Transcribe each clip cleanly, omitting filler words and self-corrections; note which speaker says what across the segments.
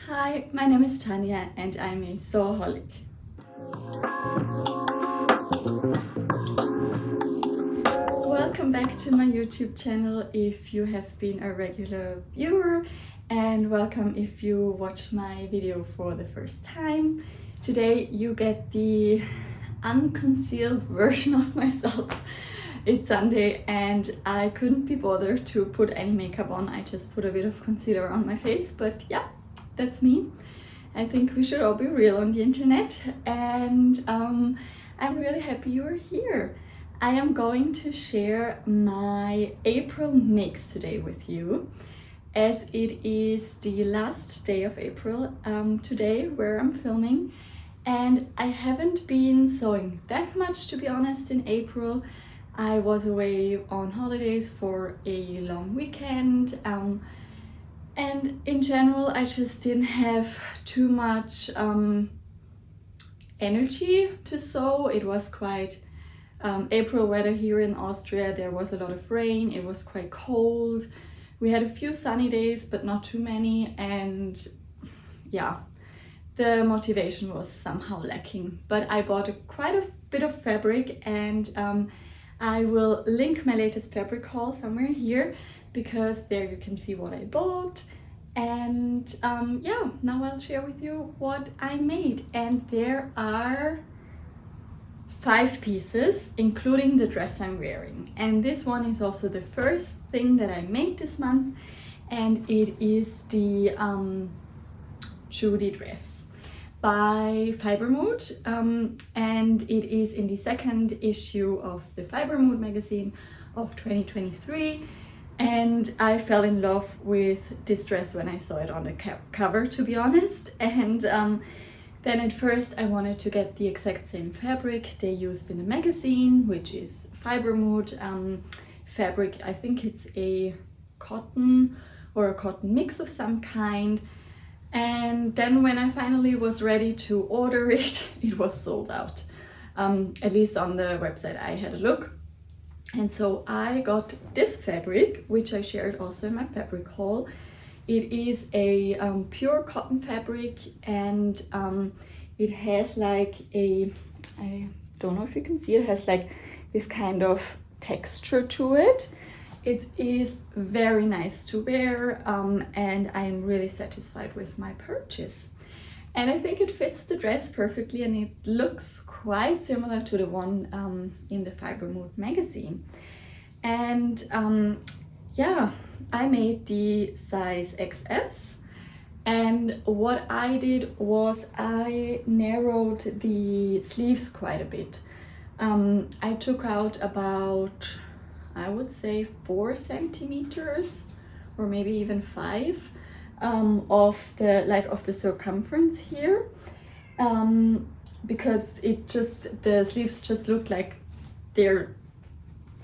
Speaker 1: Hi, my name is Tanya and I'm a sewaholic. Welcome back to my YouTube channel if you have been a regular viewer, and welcome if you watch my video for the first time. Today you get the unconcealed version of myself. It's Sunday and I couldn't be bothered to put any makeup on. I just put a bit of concealer on my face, but yeah, that's me. I think we should all be real on the internet, and I'm really happy you're here. I am going to share my April makes today with you, as it is the last day of April today where I'm filming, and I haven't been sewing that much, to be honest, in April. I was away on holidays for a long weekend, and in general I just didn't have too much energy to sew. It was quite April weather here in Austria. There was a lot of rain, it was quite cold. We had a few sunny days but not too many, and yeah, the motivation was somehow lacking. But I bought quite a bit of fabric, and I will link my latest fabric haul somewhere here, because there you can see what I bought. And yeah, now I'll share with you what I made. And there are 5 pieces, including the dress I'm wearing. And this one is also the first thing that I made this month, and it is the Judy dress by Fibre, and it is in the second issue of the Fibre magazine of 2023. And I fell in love with this dress when I saw it on the cover, to be honest. And then at first I wanted to get the exact same fabric they used in the magazine, which is Fibre fabric. I think it's a cotton or a cotton mix of some kind. And then when I finally was ready to order it, it was sold out. At least on the website I had a look. And so I got this fabric, which I shared also in my fabric haul. It is a pure cotton fabric, and it has like a, I don't know if you can see, it has like this kind of texture to it. It is very nice to wear, and I'm really satisfied with my purchase. And I think it fits the dress perfectly, and it looks quite similar to the one in the Fibre magazine. And yeah, I made the size XS. And what I did was I narrowed the sleeves quite a bit. I took out about, I would say, 4 centimeters or maybe even 5 of the circumference here, because the sleeves just looked like they're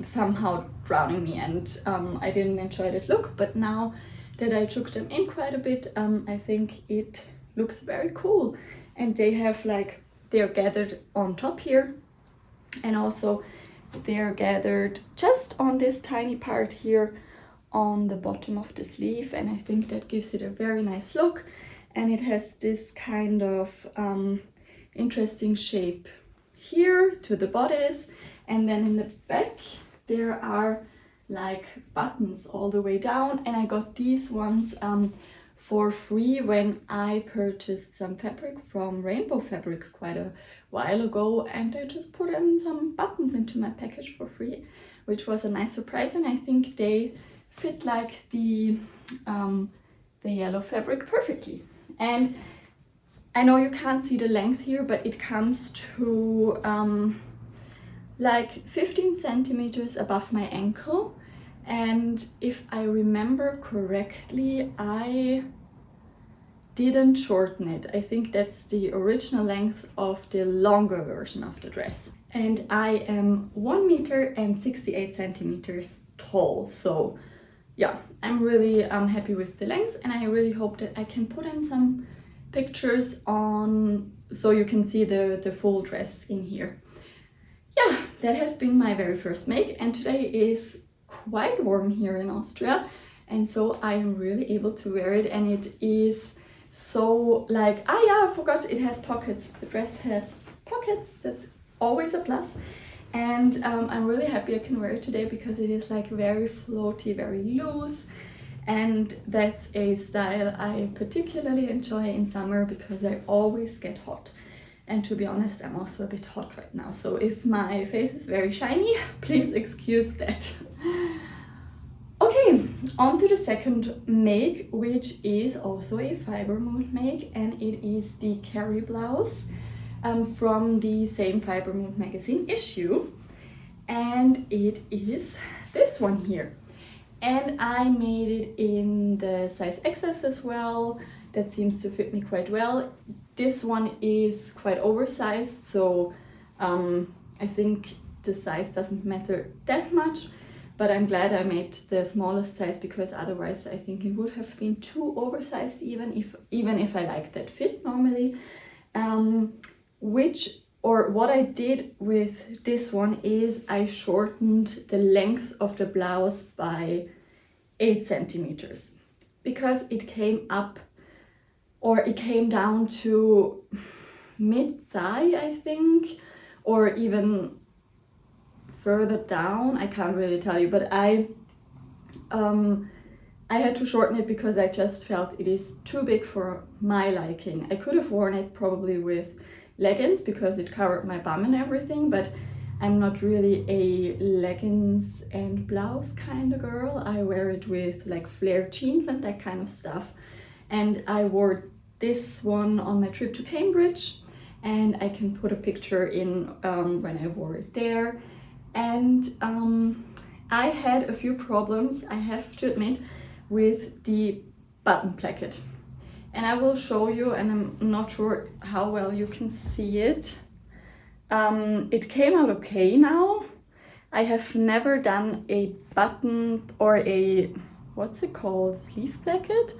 Speaker 1: somehow drowning me, and I didn't enjoy that look. But now that I took them in quite a bit, I think it looks very cool. And they have they're gathered on top here, and also they're gathered just on this tiny part here on the bottom of the sleeve, and I think that gives it a very nice look. And it has this kind of interesting shape here to the bodice, and then in the back there are like buttons all the way down. And I got these ones for free when I purchased some fabric from Rainbow Fabrics quite a while ago, and I just put in some buttons into my package for free, which was a nice surprise. And I think they fit like the yellow fabric perfectly. And I know you can't see the length here, but it comes to like 15 centimeters above my ankle. And if I remember correctly, I didn't shorten it. I think that's the original length of the longer version of the dress. And I am 1 meter and 68 centimeters tall. So yeah, I'm really happy with the length, and I really hope that I can put in some pictures on so you can see the full dress in here. Yeah, that has been my very first make, and today is quite warm here in Austria, and so I am really able to wear it, and it is So like, ah yeah, I forgot it has pockets. The dress has pockets, that's always a plus. And I'm really happy I can wear it today because it is like very floaty, very loose. And that's a style I particularly enjoy in summer because I always get hot. And to be honest, I'm also a bit hot right now. So if my face is very shiny, please excuse that. Okay, on to the second make, which is also a Fibre Mood make, and it is the Carry Blouse from the same Fibre Mood magazine issue. And it is this one here. And I made it in the size XS as well. That seems to fit me quite well. This one is quite oversized, so I think the size doesn't matter that much. But I'm glad I made the smallest size because otherwise I think it would have been too oversized even if I like that fit normally. What I did with this one is I shortened the length of the blouse by 8 centimeters because it came up, or it came down to mid-thigh, I think, or even further down. I can't really tell you, but I had to shorten it because I just felt it is too big for my liking. I could have worn it probably with leggings because it covered my bum and everything, but I'm not really a leggings and blouse kind of girl. I wear it with like flare jeans and that kind of stuff. And I wore this one on my trip to Cambridge, and I can put a picture in when I wore it there. And I had a few problems, I have to admit, with the button placket. And I will show you, and I'm not sure how well you can see it. It came out okay now. I have never done a button or a, what's it called, sleeve placket,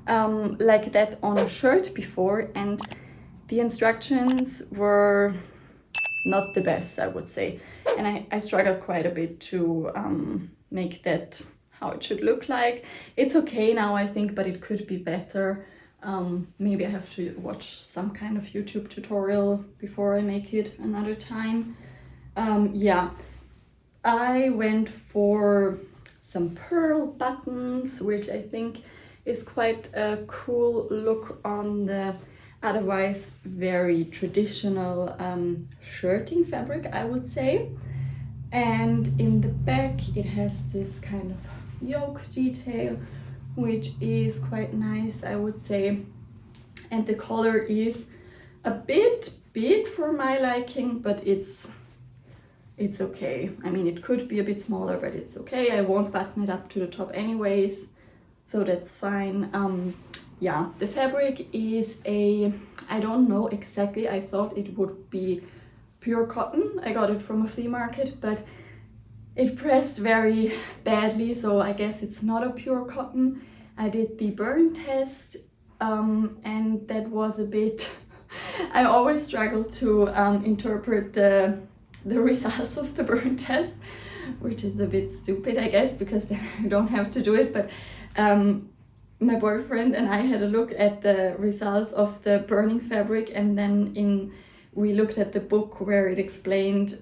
Speaker 1: like that on a shirt before, and the instructions were not the best, I would say. And I struggled quite a bit to make that how it should look like. It's okay now, I think, but it could be better. Maybe I have to watch some kind of YouTube tutorial before I make it another time. Yeah, I went for some pearl buttons, which I think is quite a cool look on the otherwise very traditional shirting fabric, I would say. And in the back it has this kind of yoke detail, which is quite nice, I would say. And the collar is a bit big for my liking, but it's okay. I mean, it could be a bit smaller, but it's okay. I won't button it up to the top anyways, so that's fine. Yeah, the fabric is I don't know exactly, I thought it would be pure cotton. I got it from a flea market, but it pressed very badly, so I guess it's not a pure cotton. I did the burn test, and that was a bit I always struggle to interpret the results of the burn test, which is a bit stupid, I guess, because then I don't have to do it. But my boyfriend and I had a look at the results of the burning fabric, and then we looked at the book where it explained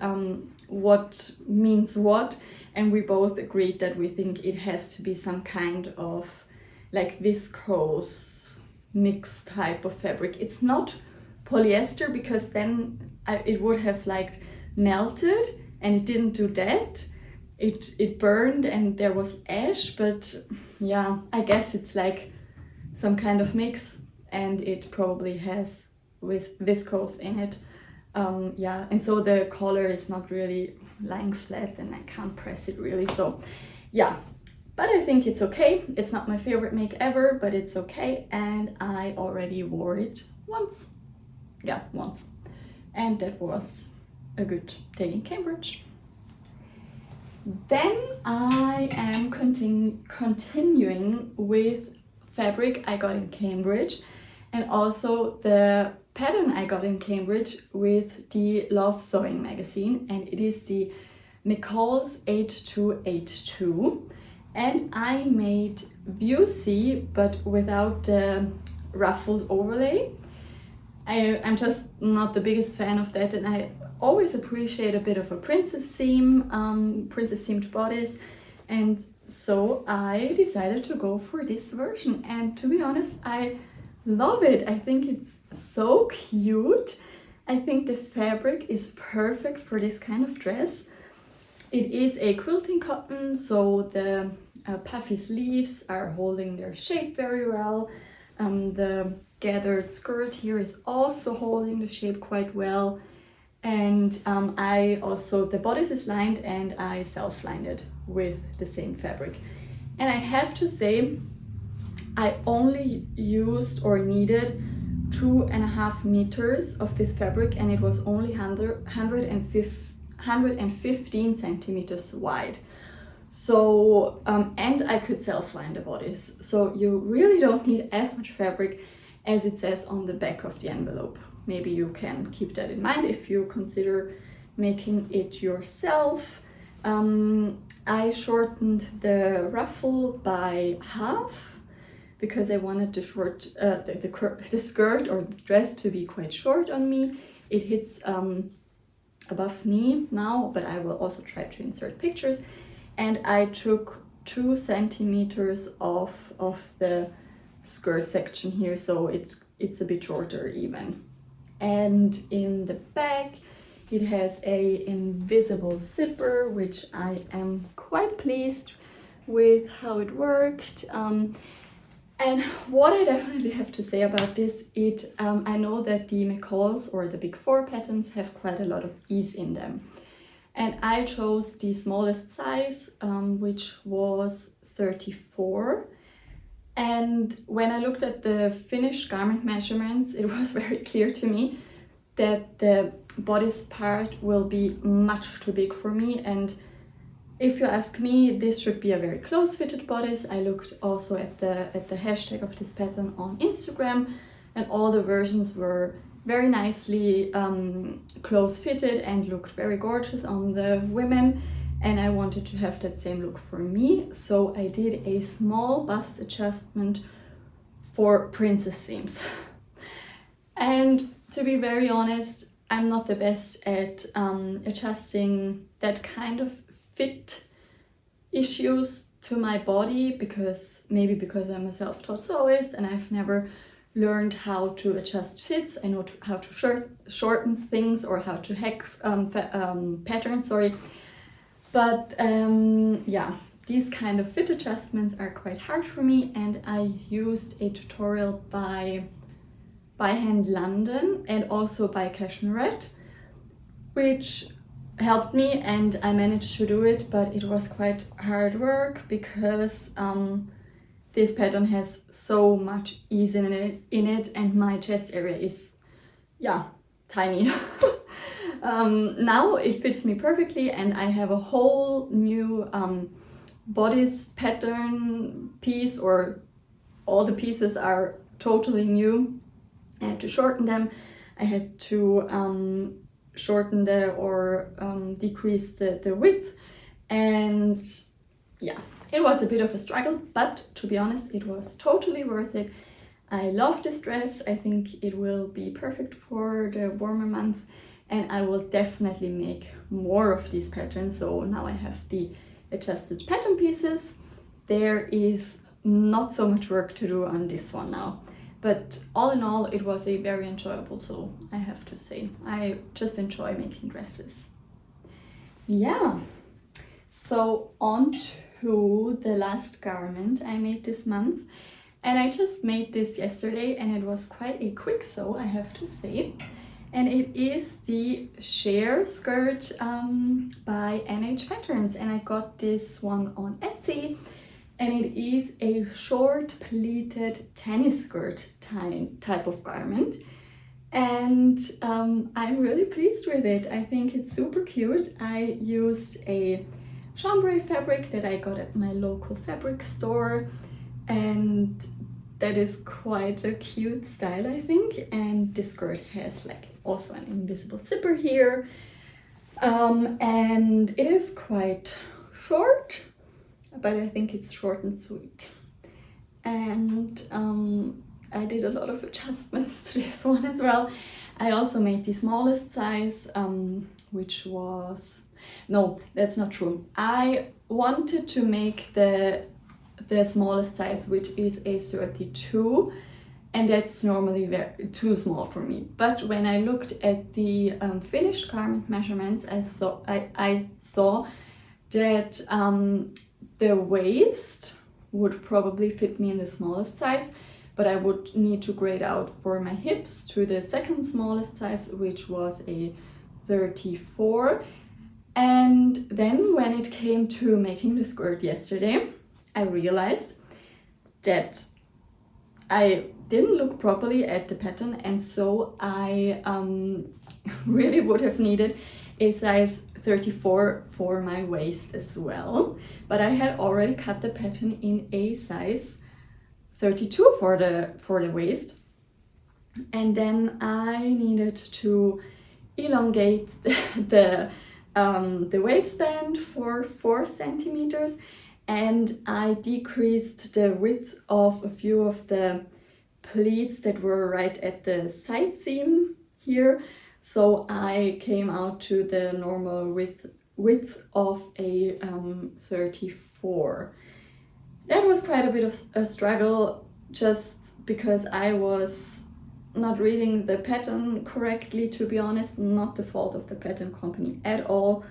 Speaker 1: what means what, and we both agreed that we think it has to be some kind of like viscose mixed type of fabric. It's not polyester, because then it would have like melted, and it didn't do that. It burned and there was ash, but yeah, I guess it's like some kind of mix, and it probably has with viscose in it. Yeah, and so the collar is not really lying flat, and I can't press it really, so yeah. But I think it's okay. It's not my favorite make ever, but it's okay, and I already wore it once. Yeah, once. And that was a good day in Cambridge. Then I am continuing with fabric I got in Cambridge, and also the pattern I got in Cambridge with the Love Sewing magazine, and it is the McCalls M8282. And I made View C, but without the ruffled overlay. I'm just not the biggest fan of that, and I always appreciate a bit of a princess theme, princess themed bodice, and so I decided to go for this version, and to be honest, I love it. I think it's so cute. I think the fabric is perfect for this kind of dress. It is a quilting cotton, so the puffy sleeves are holding their shape very well. The gathered skirt here is also holding the shape quite well, and the bodice is lined, and I self-lined it with the same fabric. And I have to say, I only used or needed 2.5 meters of this fabric, and it was only 115 centimeters wide. So, and I could self-line the bodice. So you really don't need as much fabric as it says on the back of the envelope. Maybe you can keep that in mind if you consider making it yourself. I shortened the ruffle by half because I wanted the skirt or the dress to be quite short on me. It hits above knee now, but I will also try to insert pictures. And I took 2 centimeters off of the skirt section here, so it's a bit shorter even. And in the back it has a invisible zipper, which I am quite pleased with how it worked. And what I definitely have to say about this, I know that the McCalls or the Big 4 patterns have quite a lot of ease in them. And I chose the smallest size, which was 34. And when I looked at the finished garment measurements, it was very clear to me that the bodice part will be much too big for me. And if you ask me, this should be a very close-fitted bodice. I looked also at the hashtag of this pattern on Instagram, and all the versions were very nicely close-fitted and looked very gorgeous on the women, and I wanted to have that same look for me. So I did a small bust adjustment for princess seams. And to be very honest, I'm not the best at adjusting that kind of fit issues to my body, because I'm a self-taught sewist and I've never learned how to adjust fits. I know how to shorten things or how to hack patterns, but yeah, these kind of fit adjustments are quite hard for me, and I used a tutorial by Hand London and also by Cashmere, which helped me, and I managed to do it, but it was quite hard work because this pattern has so much ease in it, and my chest area is, yeah, tiny. Now it fits me perfectly, and I have a whole new bodice pattern piece, or all the pieces are totally new. I had to shorten them. I had to shorten decrease the width, and yeah, it was a bit of a struggle, but to be honest, it was totally worth it. I love this dress. I think it will be perfect for the warmer month, and I will definitely make more of these patterns. So now I have the adjusted pattern pieces. There is not so much work to do on this one now, but all in all, it was a very enjoyable sew, I have to say. I just enjoy making dresses. Yeah, so on to the last garment I made this month, and I just made this yesterday, and it was quite a quick sew, I have to say. And it is the Cher skirt by NH Patterns, and I got this one on Etsy, and it is a short pleated tennis skirt type of garment, and I'm really pleased with it. I think it's super cute. I used a chambray fabric that I got at my local fabric store, and that is quite a cute style, I think. And this skirt has like also an invisible zipper here, and it is quite short, but I think it's short and sweet. And I did a lot of adjustments to this one as well. I also made the smallest size, which was, no, that's not true. I wanted to make the smallest size, which is a 32, and that's normally too small for me. But when I looked at the finished garment measurements, I saw that the waist would probably fit me in the smallest size, but I would need to grade out for my hips to the second smallest size, which was a 34. And then when it came to making the skirt yesterday, I realized that I didn't look properly at the pattern, and so I really would have needed a size 34 for my waist as well. But I had already cut the pattern in a size 32 for the waist, and then I needed to elongate the waistband for 4 centimeters, and I decreased the width of a few of the pleats that were right at the side seam here, so I came out to the normal width of a 34. That was quite a bit of a struggle, just because I was not reading the pattern correctly, to be honest. Not the fault of the pattern company at all,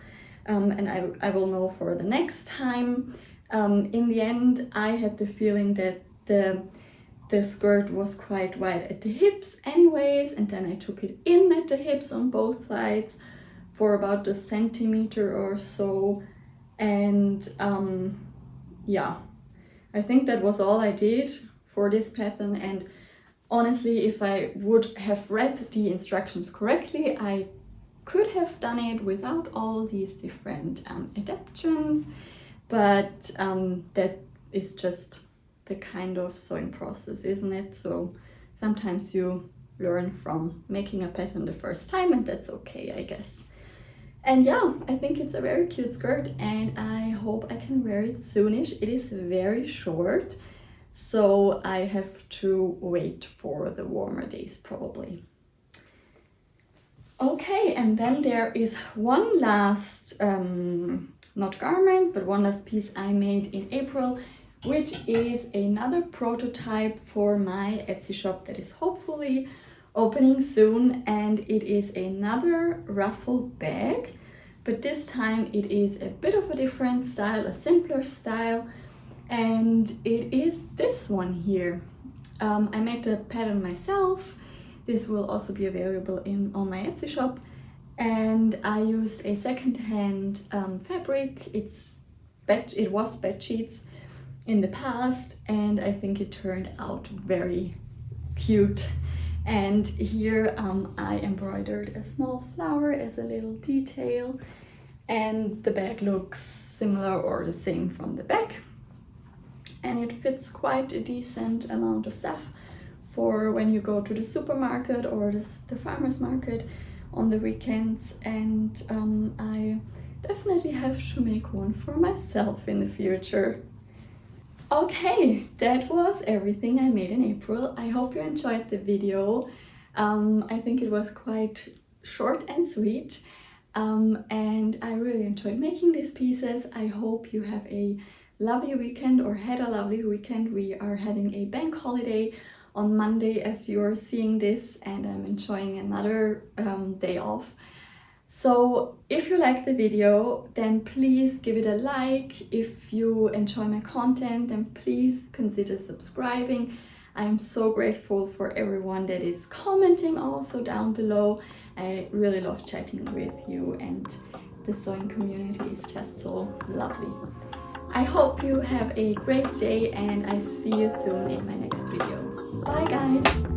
Speaker 1: and I will know for the next time. In the end, I had the feeling that the skirt was quite wide at the hips anyways, and then I took it in at the hips on both sides for about a centimeter or so, and yeah, I think that was all I did for this pattern. And honestly, if I would have read the instructions correctly, I could have done it without all these different adaptations, but that is just the kind of sewing process, isn't it? So sometimes you learn from making a pattern the first time, and that's okay, I guess. And yeah, I think it's a very cute skirt, and I hope I can wear it soonish. It is very short, so I have to wait for the warmer days probably. Okay, and then there is one last, not garment, but one last piece I made in April, which is another prototype for my Etsy shop that is hopefully opening soon, and it is another ruffle bag, but this time it is a bit of a different style, a simpler style, and it is this one here. I made the pattern myself. This will also be available on my Etsy shop, and I used a second-hand fabric. It was bed sheets in the past, and I think it turned out very cute. And here I embroidered a small flower as a little detail, and the bag looks similar or the same from the back, and it fits quite a decent amount of stuff for when you go to the supermarket or the farmer's market on the weekends. And I definitely have to make one for myself in the future. Okay, that was everything I made in April. I hope you enjoyed the video. I think it was quite short and sweet, and I really enjoyed making these pieces. I hope you have a lovely weekend, or had a lovely weekend. We are having a bank holiday on Monday as you're seeing this, and I'm enjoying another day off. So if you like the video, then please give it a like. If you enjoy my content, then please consider subscribing. I'm so grateful for everyone that is commenting also down below. I really love chatting with you, and the sewing community is just so lovely. I hope you have a great day, and I see you soon in my next video. Bye guys!